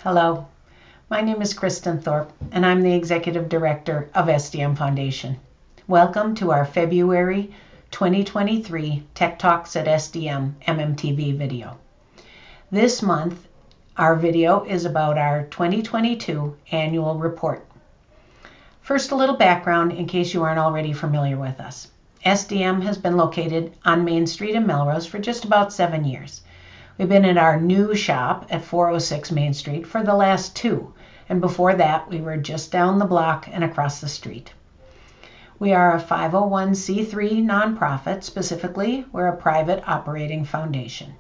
Hello, my name is Kristen Thorpe, and I'm the Executive Director of SDM Foundation. Welcome to our February 2023 Tech Talks at SDM MMTV video. This month, our video is about our 2022 annual report. First, a little background in case you aren't already familiar with us. SDM has been located on Main Street in Melrose for just about 7 years. We've been in our new shop at 406 Main Street for the last 2, and before that we were just down the block and across the street. We are a 501c3 nonprofit. Specifically, we're a private operating foundation.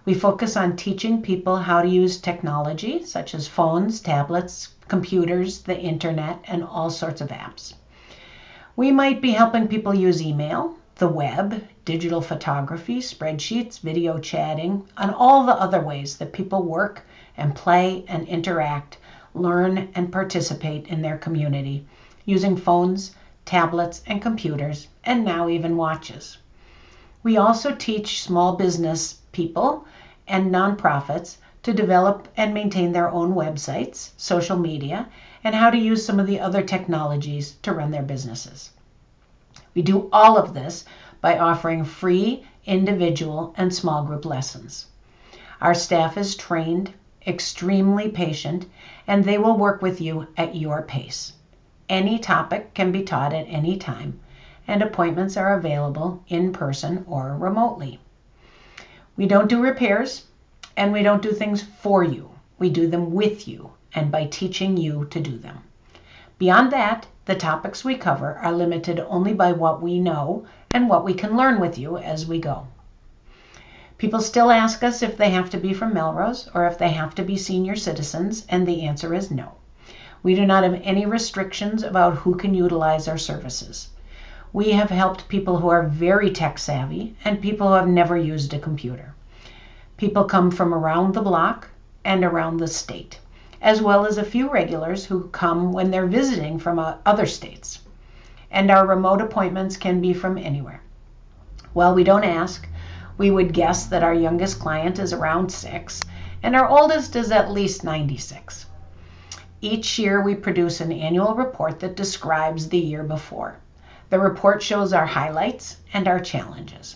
We focus on teaching people how to use technology such as phones, tablets, computers, the internet, and all sorts of apps. We might be helping people use email, the web, digital photography, spreadsheets, video chatting, and all the other ways that people work and play and interact, learn and participate in their community using phones, tablets, and computers, and now even watches. We also teach small business people and nonprofits to develop and maintain their own websites, social media, and how to use some of the other technologies to run their businesses. We do all of this by offering free individual and small group lessons. Our staff is trained, extremely patient, and they will work with you at your pace. Any topic can be taught at any time, and appointments are available in person or remotely. We don't do repairs, and we don't do things for you. We do them with you and by teaching you to do them. Beyond that, the topics we cover are limited only by what we know and what we can learn with you as we go. People still ask us if they have to be from Melrose or if they have to be senior citizens, and the answer is no. We do not have any restrictions about who can utilize our services. We have helped people who are very tech savvy and people who have never used a computer. People come from around the block and around the state, as well as a few regulars who come when they're visiting from other states. And our remote appointments can be from anywhere. While we don't ask, we would guess that our youngest client is around 6, and our oldest is at least 96. Each year we produce an annual report that describes the year before. The report shows our highlights and our challenges.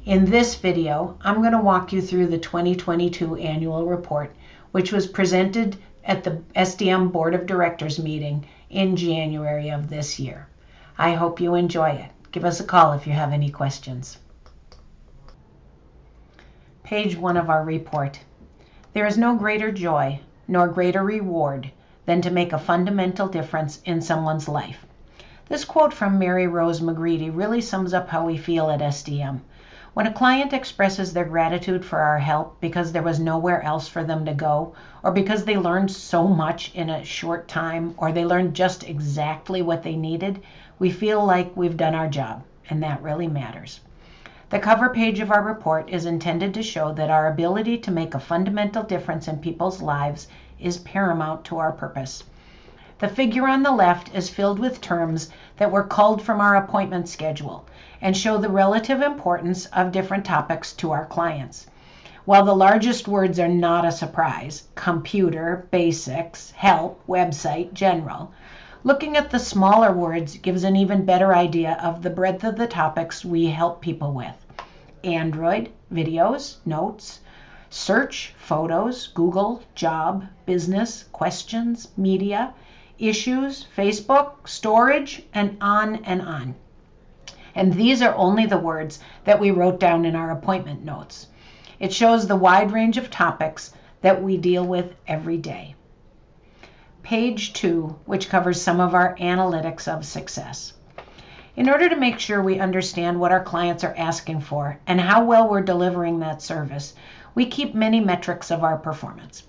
In this video, I'm going to walk you through the 2022 annual report, which was presented at the SDM Board of Directors meeting in January of this year. I hope you enjoy it. Give us a call if you have any questions. Page 1 of our report. There is no greater joy nor greater reward than to make a fundamental difference in someone's life. This quote from Mary Rose McGreedy really sums up how we feel at SDM. When a client expresses their gratitude for our help because there was nowhere else for them to go, or because they learned so much in a short time, or they learned just exactly what they needed, we feel like we've done our job, and that really matters. The cover page of our report is intended to show that our ability to make a fundamental difference in people's lives is paramount to our purpose. The figure on the left is filled with terms that were culled from our appointment schedule and show the relative importance of different topics to our clients. While the largest words are not a surprise, computer, basics, help, website, general, looking at the smaller words gives an even better idea of the breadth of the topics we help people with. Android, videos, notes, search, photos, Google, job, business, questions, media, issues, Facebook, storage, and on and on. And these are only the words that we wrote down in our appointment notes. It shows the wide range of topics that we deal with every day. Page 2, which covers some of our analytics of success. In order to make sure we understand what our clients are asking for and how well we're delivering that service, we keep many metrics of our performance.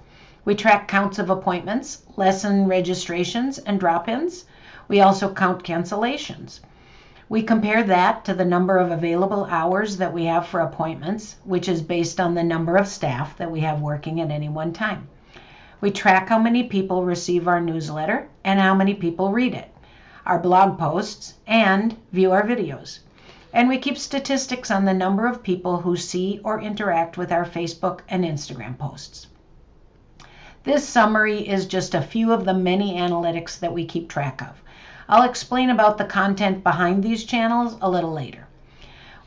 We track counts of appointments, lesson registrations, and drop-ins. We also count cancellations. We compare that to the number of available hours that we have for appointments, which is based on the number of staff that we have working at any one time. We track how many people receive our newsletter and how many people read it, our blog posts, and view our videos. And we keep statistics on the number of people who see or interact with our Facebook and Instagram posts. This summary is just a few of the many analytics that we keep track of. I'll explain about the content behind these channels a little later.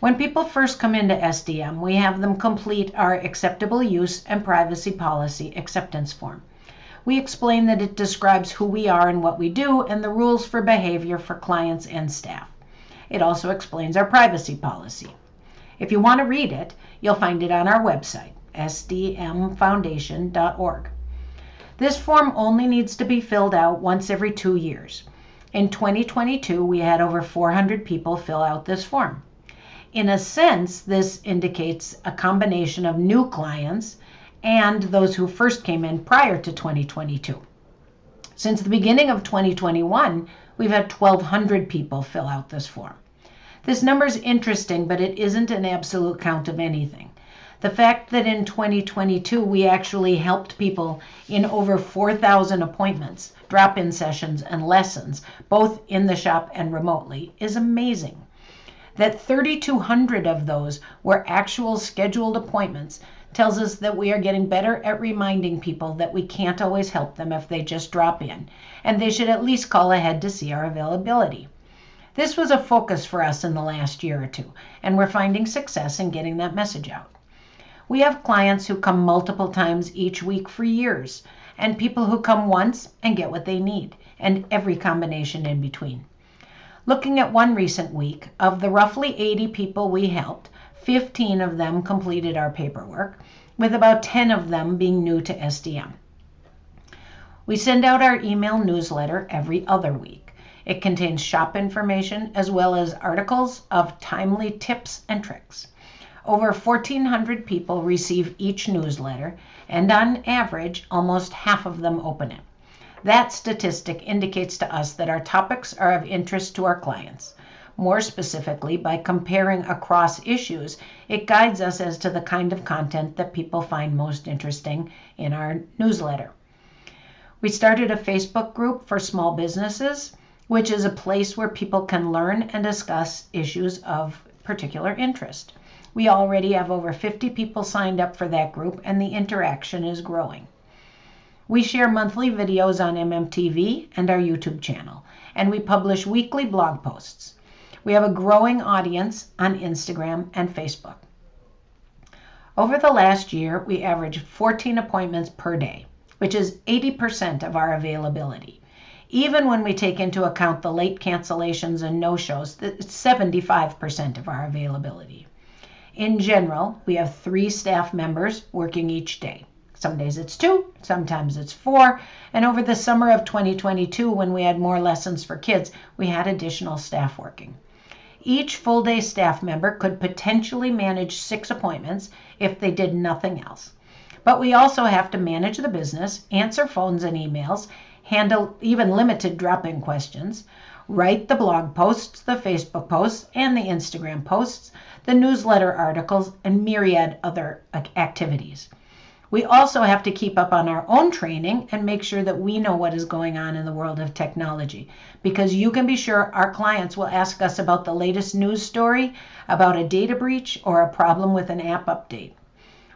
When people first come into SDM, we have them complete our acceptable use and privacy policy acceptance form. We explain that it describes who we are and what we do and the rules for behavior for clients and staff. It also explains our privacy policy. If you want to read it, you'll find it on our website, sdmfoundation.org. This form only needs to be filled out once every 2 years. In 2022, we had over 400 people fill out this form. In a sense, this indicates a combination of new clients and those who first came in prior to 2022. Since the beginning of 2021, we've had 1,200 people fill out this form. This number is interesting, but it isn't an absolute count of anything. The fact that in 2022 we actually helped people in over 4,000 appointments, drop-in sessions, and lessons, both in the shop and remotely, is amazing. That 3,200 of those were actual scheduled appointments tells us that we are getting better at reminding people that we can't always help them if they just drop in, and they should at least call ahead to see our availability. This was a focus for us in the last year or two, and we're finding success in getting that message out. We have clients who come multiple times each week for years, and people who come once and get what they need, and every combination in between. Looking at one recent week, of the roughly 80 people we helped, 15 of them completed our paperwork, with about 10 of them being new to SDM. We send out our email newsletter every other week. It contains shop information as well as articles of timely tips and tricks. Over 1,400 people receive each newsletter, and on average, almost half of them open it. That statistic indicates to us that our topics are of interest to our clients. More specifically, by comparing across issues, it guides us as to the kind of content that people find most interesting in our newsletter. We started a Facebook group for small businesses, which is a place where people can learn and discuss issues of particular interest. We already have over 50 people signed up for that group, and the interaction is growing. We share monthly videos on MMTV and our YouTube channel, and we publish weekly blog posts. We have a growing audience on Instagram and Facebook. Over the last year, we averaged 14 appointments per day, which is 80% of our availability. Even when we take into account the late cancellations and no-shows, it's 75% of our availability. In general, we have 3 staff members working each day. Some days it's 2, sometimes it's 4, and over the summer of 2022, when we had more lessons for kids, we had additional staff working. Each full-day staff member could potentially manage 6 appointments if they did nothing else. But we also have to manage the business, answer phones and emails, handle even limited drop-in questions, write the blog posts, the Facebook posts, and the Instagram posts, the newsletter articles, and myriad other activities. We also have to keep up on our own training and make sure that we know what is going on in the world of technology, because you can be sure our clients will ask us about the latest news story, about a data breach, or a problem with an app update.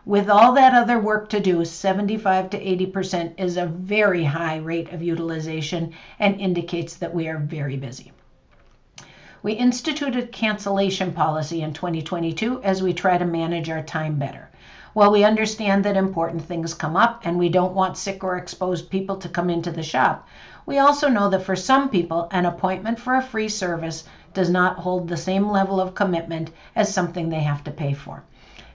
With all that other work to do, 75 to 80% is a very high rate of utilization and indicates that we are very busy. We instituted cancellation policy in 2022 as we try to manage our time better. While we understand that important things come up and we don't want sick or exposed people to come into the shop, we also know that for some people, an appointment for a free service does not hold the same level of commitment as something they have to pay for.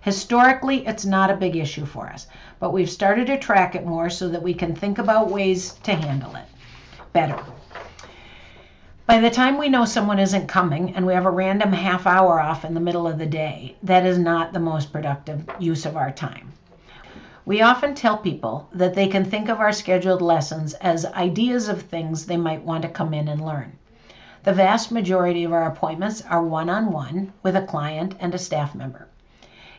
Historically, it's not a big issue for us, but we've started to track it more so that we can think about ways to handle it better. By the time we know someone isn't coming and we have a random half hour off in the middle of the day, that is not the most productive use of our time. We often tell people that they can think of our scheduled lessons as ideas of things they might want to come in and learn. The vast majority of our appointments are one-on-one with a client and a staff member.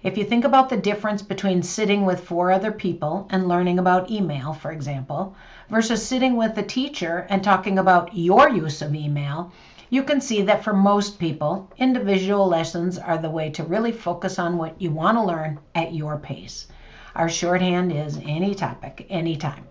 If you think about the difference between sitting with 4 other people and learning about email, for example, versus sitting with a teacher and talking about your use of email, you can see that for most people, individual lessons are the way to really focus on what you want to learn at your pace. Our shorthand is any topic, anytime.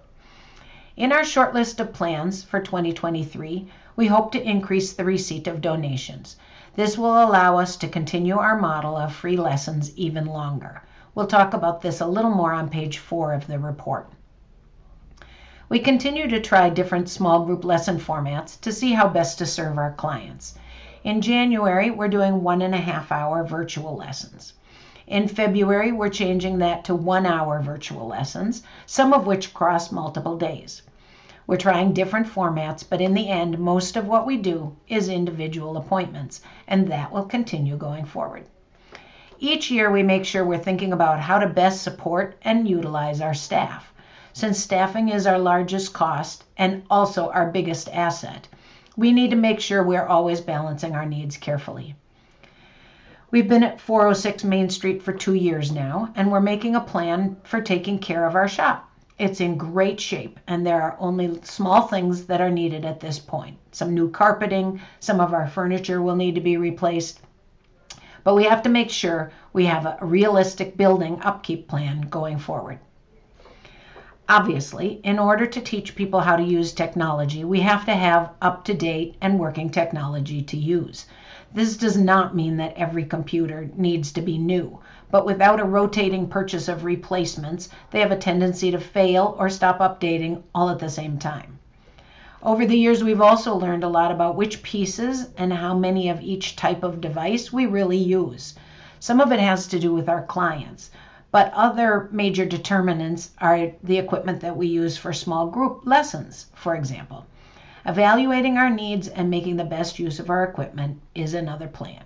In our short list of plans for 2023, we hope to increase the receipt of donations. This will allow us to continue our model of free lessons even longer. We'll talk about this a little more on page 4 of the report. We continue to try different small group lesson formats to see how best to serve our clients. In January, we're doing 1.5-hour virtual lessons. In February, we're changing that to 1-hour virtual lessons, some of which cross multiple days. We're trying different formats, but in the end, most of what we do is individual appointments, and that will continue going forward. Each year, we make sure we're thinking about how to best support and utilize our staff. Since staffing is our largest cost and also our biggest asset, we need to make sure we're always balancing our needs carefully. We've been at 406 Main Street for 2 years now, and we're making a plan for taking care of our shop. It's in great shape, and there are only small things that are needed at this point. Some new carpeting, some of our furniture will need to be replaced, but we have to make sure we have a realistic building upkeep plan going forward. Obviously, in order to teach people how to use technology, we have to have up-to-date and working technology to use. This does not mean that every computer needs to be new, but without a rotating purchase of replacements, they have a tendency to fail or stop updating all at the same time. Over the years, we've also learned a lot about which pieces and how many of each type of device we really use. Some of it has to do with our clients, but other major determinants are the equipment that we use for small group lessons, for example. Evaluating our needs and making the best use of our equipment is another plan.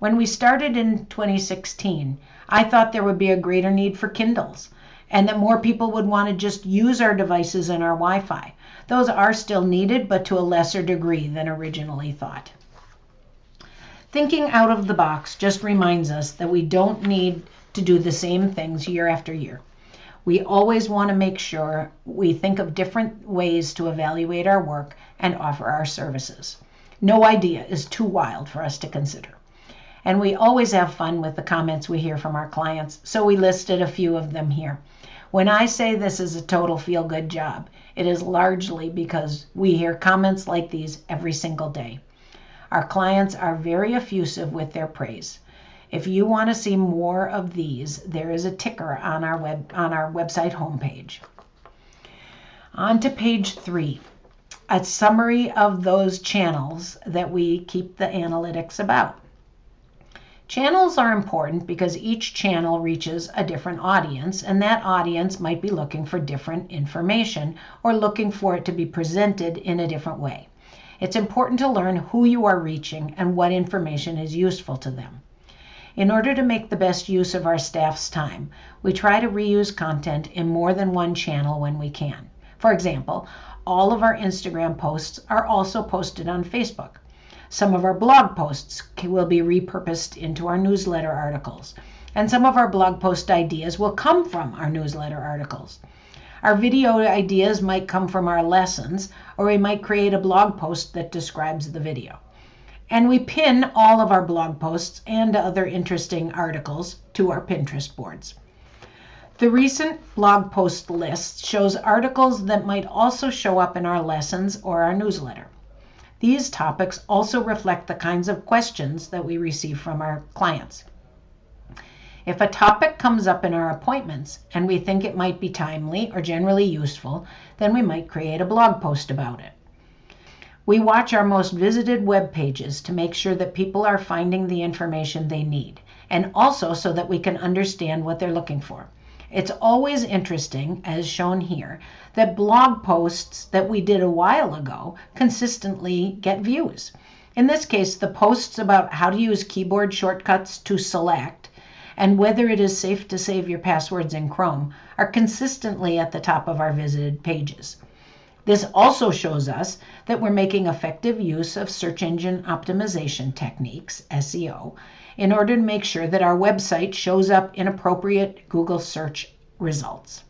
When we started in 2016, I thought there would be a greater need for Kindles and that more people would want to just use our devices and our Wi-Fi. Those are still needed, but to a lesser degree than originally thought. Thinking out of the box just reminds us that we don't need to do the same things year after year. We always want to make sure we think of different ways to evaluate our work and offer our services. No idea is too wild for us to consider. And we always have fun with the comments we hear from our clients, so we listed a few of them here. When I say this is a total feel-good job, it is largely because we hear comments like these every single day. Our clients are very effusive with their praise. If you want to see more of these, there is a ticker on our website homepage. On to page 3, a summary of those channels that we keep the analytics about. Channels are important because each channel reaches a different audience, and that audience might be looking for different information or looking for it to be presented in a different way. It's important to learn who you are reaching and what information is useful to them. In order to make the best use of our staff's time, we try to reuse content in more than one channel when we can. For example, all of our Instagram posts are also posted on Facebook. Some of our blog posts will be repurposed into our newsletter articles, and some of our blog post ideas will come from our newsletter articles. Our video ideas might come from our lessons, or we might create a blog post that describes the video. And we pin all of our blog posts and other interesting articles to our Pinterest boards. The recent blog post list shows articles that might also show up in our lessons or our newsletter. These topics also reflect the kinds of questions that we receive from our clients. If a topic comes up in our appointments and we think it might be timely or generally useful, then we might create a blog post about it. We watch our most visited web pages to make sure that people are finding the information they need, and also so that we can understand what they're looking for. It's always interesting, as shown here, that blog posts that we did a while ago consistently get views. In this case, the posts about how to use keyboard shortcuts to select and whether it is safe to save your passwords in Chrome are consistently at the top of our visited pages. This also shows us that we're making effective use of search engine optimization techniques, SEO, in order to make sure that our website shows up in appropriate Google search results.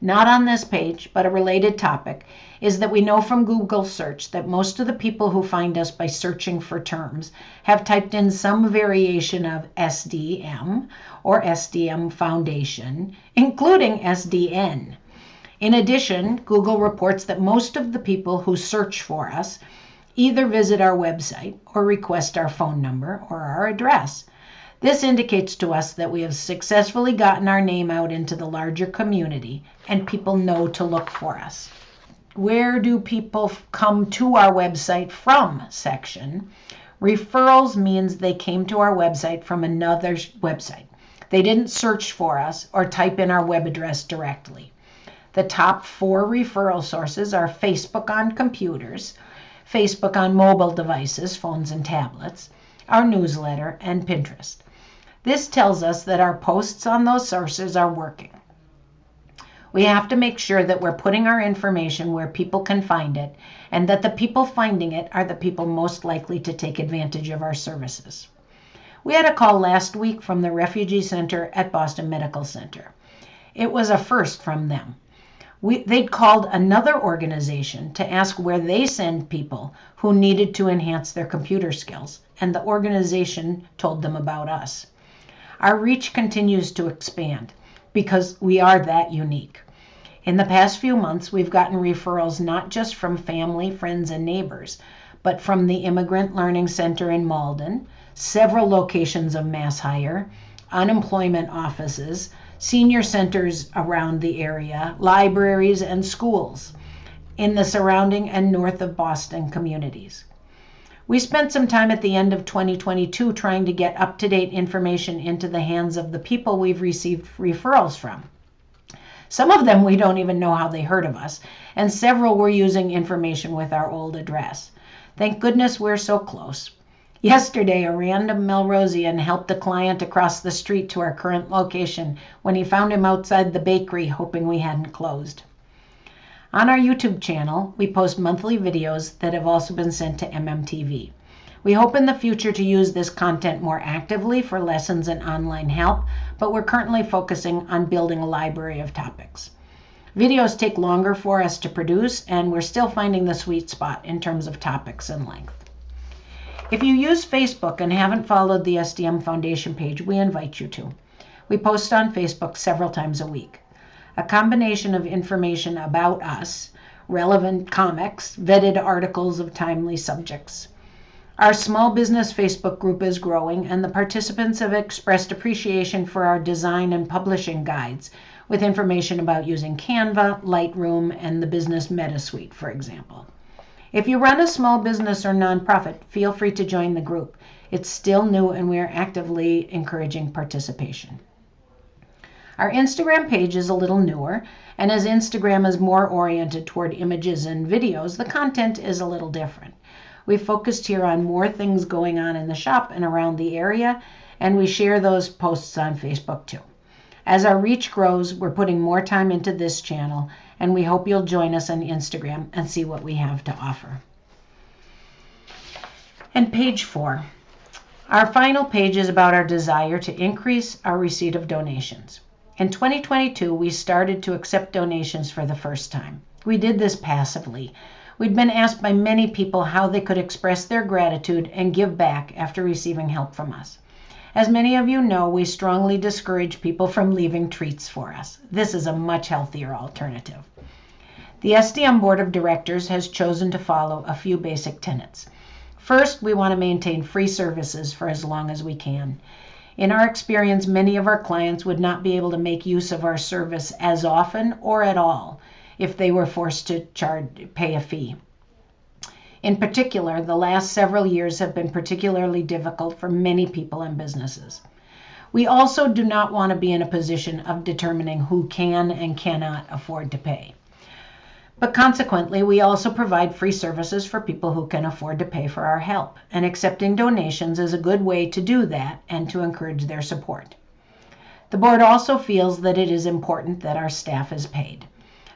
Not on this page, but a related topic, is that we know from Google search that most of the people who find us by searching for terms have typed in some variation of SDM or SDM Foundation, including SDN. In addition, Google reports that most of the people who search for us either visit our website or request our phone number or our address. This indicates to us that we have successfully gotten our name out into the larger community and people know to look for us. Where do people come to our website from section? Referrals means they came to our website from another website. They didn't search for us or type in our web address directly. The top 4 referral sources are Facebook on computers, Facebook on mobile devices, phones and tablets, our newsletter, and Pinterest. This tells us that our posts on those sources are working. We have to make sure that we're putting our information where people can find it, and that the people finding it are the people most likely to take advantage of our services. We had a call last week from the Refugee Center at Boston Medical Center. It was a first from them. They'd called another organization to ask where they send people who needed to enhance their computer skills, and the organization told them about us. Our reach continues to expand because we are that unique. In the past few months, we've gotten referrals not just from family, friends, and neighbors, but from the Immigrant Learning Center in Malden, several locations of MassHire, unemployment offices, senior centers around the area, libraries, and schools in the surrounding and north of Boston communities. We spent some time at the end of 2022 trying to get up-to-date information into the hands of the people we've received referrals from. Some of them we don't even know how they heard of us, and several were using information with our old address. Thank goodness we're so close. Yesterday, a random Melrosian helped a client across the street to our current location when he found him outside the bakery hoping we hadn't closed. On our YouTube channel, we post monthly videos that have also been sent to MMTV. We hope in the future to use this content more actively for lessons and online help, but we're currently focusing on building a library of topics. Videos take longer for us to produce, and we're still finding the sweet spot in terms of topics and length. If you use Facebook and haven't followed the SDM Foundation page, we invite you to. We post on Facebook several times a week. A combination of information about us, relevant comics, vetted articles of timely subjects. Our small business Facebook group is growing, and the participants have expressed appreciation for our design and publishing guides with information about using Canva, Lightroom, and the Business Meta Suite, for example. If you run a small business or nonprofit, feel free to join the group. It's still new and we are actively encouraging participation. Our Instagram page is a little newer, and as Instagram is more oriented toward images and videos, the content is a little different. We focused here on more things going on in the shop and around the area, and we share those posts on Facebook too. As our reach grows, we're putting more time into this channel, and we hope you'll join us on Instagram and see what we have to offer. And page 4. Our final page is about our desire to increase our receipt of donations. In 2022, we started to accept donations for the first time. We did this passively. We'd been asked by many people how they could express their gratitude and give back after receiving help from us. As many of you know, we strongly discourage people from leaving treats for us. This is a much healthier alternative. The SDM Board of Directors has chosen to follow a few basic tenets. First, we want to maintain free services for as long as we can. In our experience, many of our clients would not be able to make use of our service as often or at all if they were forced to pay a fee. In particular, the last several years have been particularly difficult for many people and businesses. We also do not want to be in a position of determining who can and cannot afford to pay. But consequently, we also provide free services for people who can afford to pay for our help, and accepting donations is a good way to do that and to encourage their support. The board also feels that it is important that our staff is paid.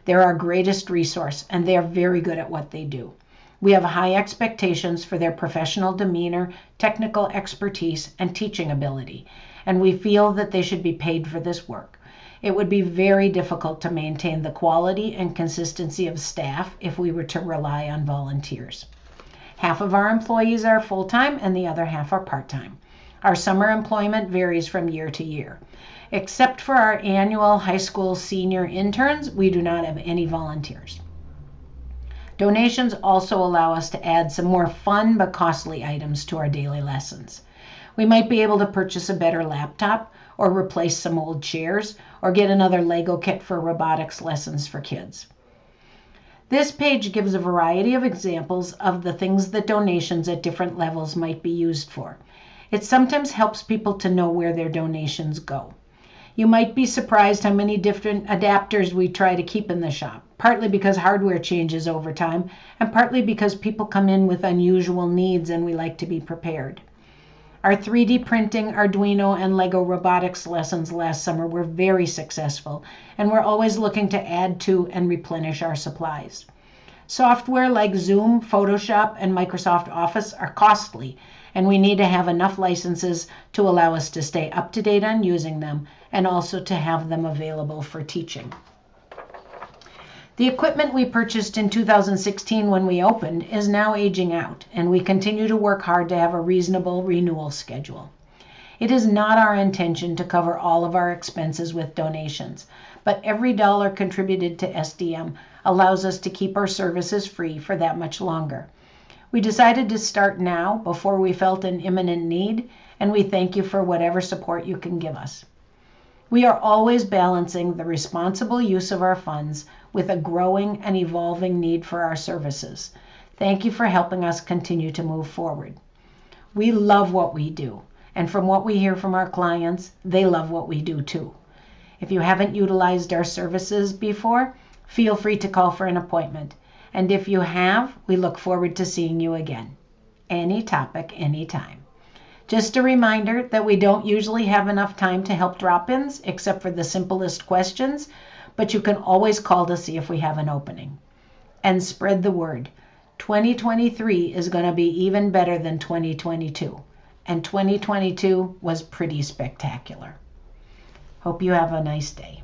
They're our greatest resource, and they are very good at what they do. We have high expectations for their professional demeanor, technical expertise, and teaching ability, and we feel that they should be paid for this work. It would be very difficult to maintain the quality and consistency of staff if we were to rely on volunteers. Half of our employees are full-time and the other half are part-time. Our summer employment varies from year to year. Except for our annual high school senior interns, we do not have any volunteers. Donations also allow us to add some more fun but costly items to our daily lessons. We might be able to purchase a better laptop, or replace some old chairs, or get another Lego kit for robotics lessons for kids. This page gives a variety of examples of the things that donations at different levels might be used for. It sometimes helps people to know where their donations go. You might be surprised how many different adapters we try to keep in the shop, partly because hardware changes over time, and partly because people come in with unusual needs and we like to be prepared. Our 3D printing, Arduino, and Lego robotics lessons last summer were very successful, and we're always looking to add to and replenish our supplies. Software like Zoom, Photoshop, and Microsoft Office are costly, and we need to have enough licenses to allow us to stay up to date on using them and also to have them available for teaching. The equipment we purchased in 2016 when we opened is now aging out, and we continue to work hard to have a reasonable renewal schedule. It is not our intention to cover all of our expenses with donations, but every dollar contributed to SDM allows us to keep our services free for that much longer. We decided to start now before we felt an imminent need, and we thank you for whatever support you can give us. We are always balancing the responsible use of our funds with a growing and evolving need for our services. Thank you for helping us continue to move forward. We love what we do, and from what we hear from our clients, they love what we do too. If you haven't utilized our services before, feel free to call for an appointment. And if you have, we look forward to seeing you again. Any topic, anytime. Just a reminder that we don't usually have enough time to help drop-ins, except for the simplest questions, but you can always call to see if we have an opening. And spread the word. 2023 is going to be even better than 2022. And 2022 was pretty spectacular. Hope you have a nice day.